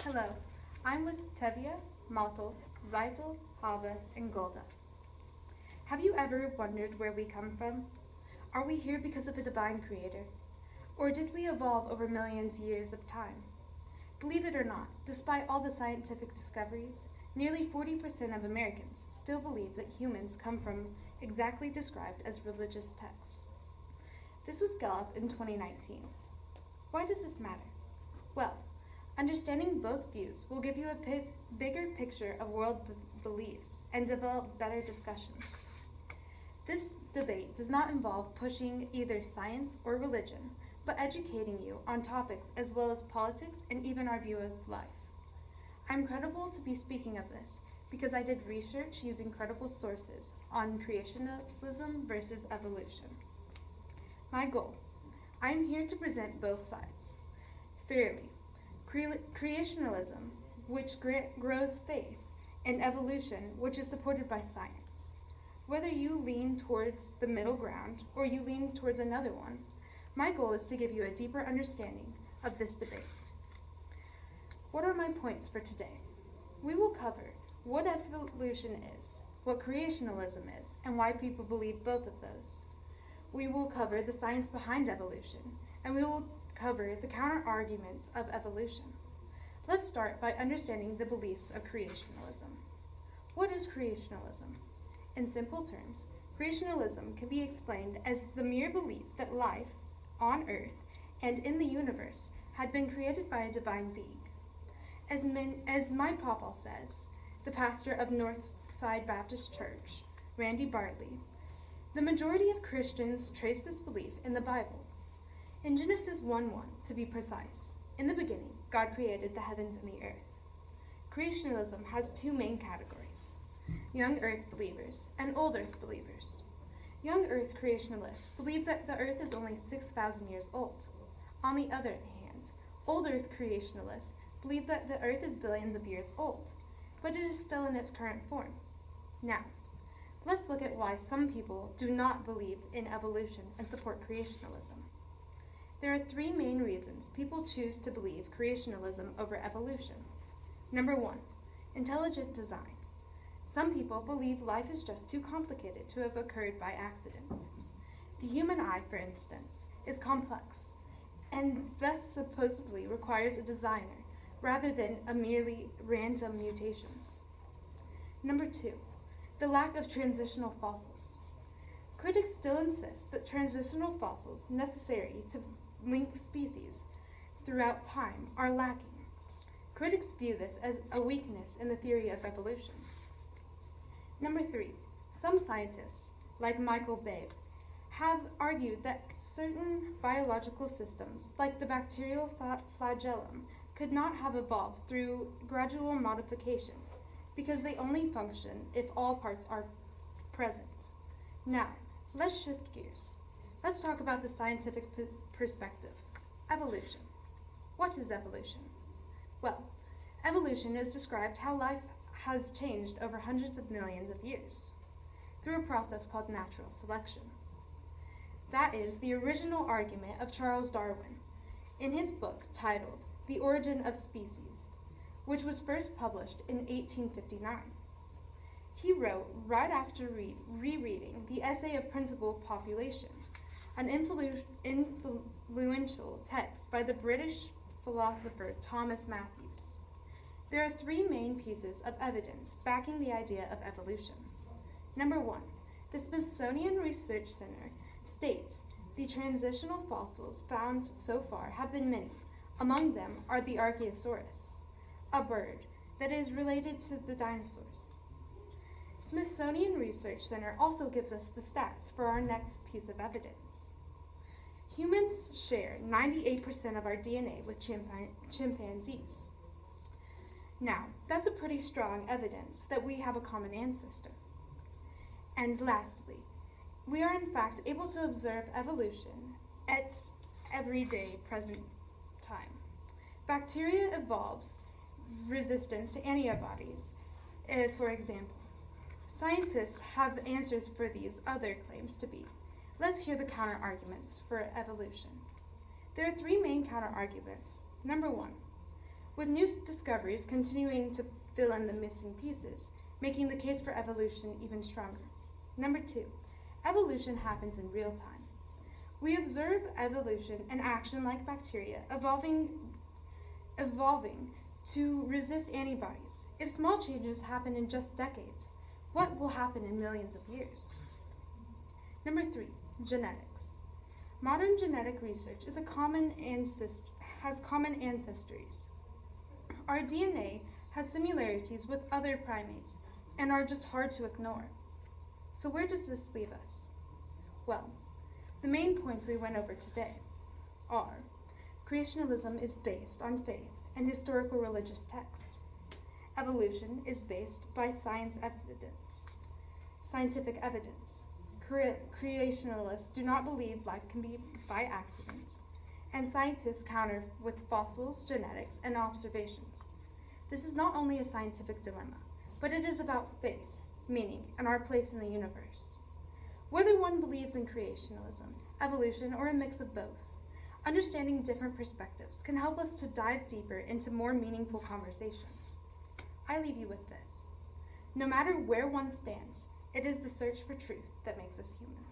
Hello, I'm with Tevye, Maltal, Zaitel, Hava, and Golda. Have you ever wondered where we come from? Are we here because of a divine creator? Or did we evolve over millions of years of time? Believe it or not, despite all the scientific discoveries, nearly 40% of Americans still believe that humans come from exactly described as religious texts. This was Gallup in 2019. Why does this matter? Well, understanding both views will give you a bigger picture of world beliefs and develop better discussions. This debate does not involve pushing either science or religion, but educating you on topics as well as politics and even our view of life. I'm credible to be speaking of this because I did research using credible sources on creationism versus evolution. My goal: I'm here to present both sides fairly. Creationism, which grows faith, and evolution, which is supported by science. Whether you lean towards the middle ground or you lean towards another one, my goal is to give you a deeper understanding of this debate. What are my points for today? We will cover what evolution is, what creationism is, and why people believe both of those. We will cover the science behind evolution, and we will cover the counter-arguments of evolution. Let's start by understanding the beliefs of creationism. What is creationism? In simple terms, creationism can be explained as the mere belief that life on Earth and in the universe had been created by a divine being. As my papa says, the pastor of Northside Baptist Church, Randy Bartley, the majority of Christians trace this belief in the Bible. In Genesis 1:1, to be precise, in the beginning, God created the heavens and the earth. Creationism has two main categories: young earth believers and old earth believers. Young earth creationalists believe that the earth is only 6,000 years old. On the other hand, old earth creationalists believe that the earth is billions of years old, but it is still in its current form. Now, let's look at why some people do not believe in evolution and support creationism. There are three main reasons people choose to believe creationism over evolution. Number one, intelligent design. Some people believe life is just too complicated to have occurred by accident. The human eye, for instance, is complex and thus supposedly requires a designer rather than a merely random mutations. Number two, the lack of transitional fossils. Critics still insist that transitional fossils necessary to link species throughout time are lacking. Critics view this as a weakness in the theory of evolution. Number three, some scientists, like Michael Babe, have argued that certain biological systems, like the bacterial flagellum, could not have evolved through gradual modification because they only function if all parts are present. Now, let's shift gears. Let's talk about the scientific perspective. Evolution. What is evolution? Well, evolution is described how life has changed over hundreds of millions of years through a process called natural selection. That is the original argument of Charles Darwin in his book titled The Origin of Species, which was first published in 1859. He wrote right after rereading the essay of Principle of Population, an influential text by the British philosopher Thomas Matthews. There are three main pieces of evidence backing the idea of evolution. Number one, the Smithsonian Research Center states the transitional fossils found so far have been many. Among them are the Archaeosaurus, a bird that is related to the dinosaurs. Smithsonian Research Center also gives us the stats for our next piece of evidence. Humans share 98% of our DNA with chimpanzees. Now, that's a pretty strong evidence that we have a common ancestor. And lastly, we are in fact able to observe evolution at everyday present time. Bacteria evolves resistance to antibodies, for example. Scientists have answers for these other claims to be. Let's hear the counter-arguments for evolution. There are three main counter-arguments. Number one, with new discoveries continuing to fill in the missing pieces, making the case for evolution even stronger. Number 2, evolution happens in real time. We observe evolution in action like bacteria evolving to resist antibodies. If small changes happen in just decades, what will happen in millions of years? Number 3, genetics. Modern genetic research has common ancestries. Our DNA has similarities with other primates and are just hard to ignore. So where does this leave us? Well, the main points we went over today are: creationism is based on faith and historical religious texts. Evolution is based by scientific evidence. Creationists do not believe life can be by accident, and scientists counter with fossils, genetics, and observations. This is not only a scientific dilemma, but it is about faith, meaning, and our place in the universe. Whether one believes in creationism, evolution, or a mix of both, understanding different perspectives can help us to dive deeper into more meaningful conversations. I leave you with this: no matter where one stands, it is the search for truth that makes us human.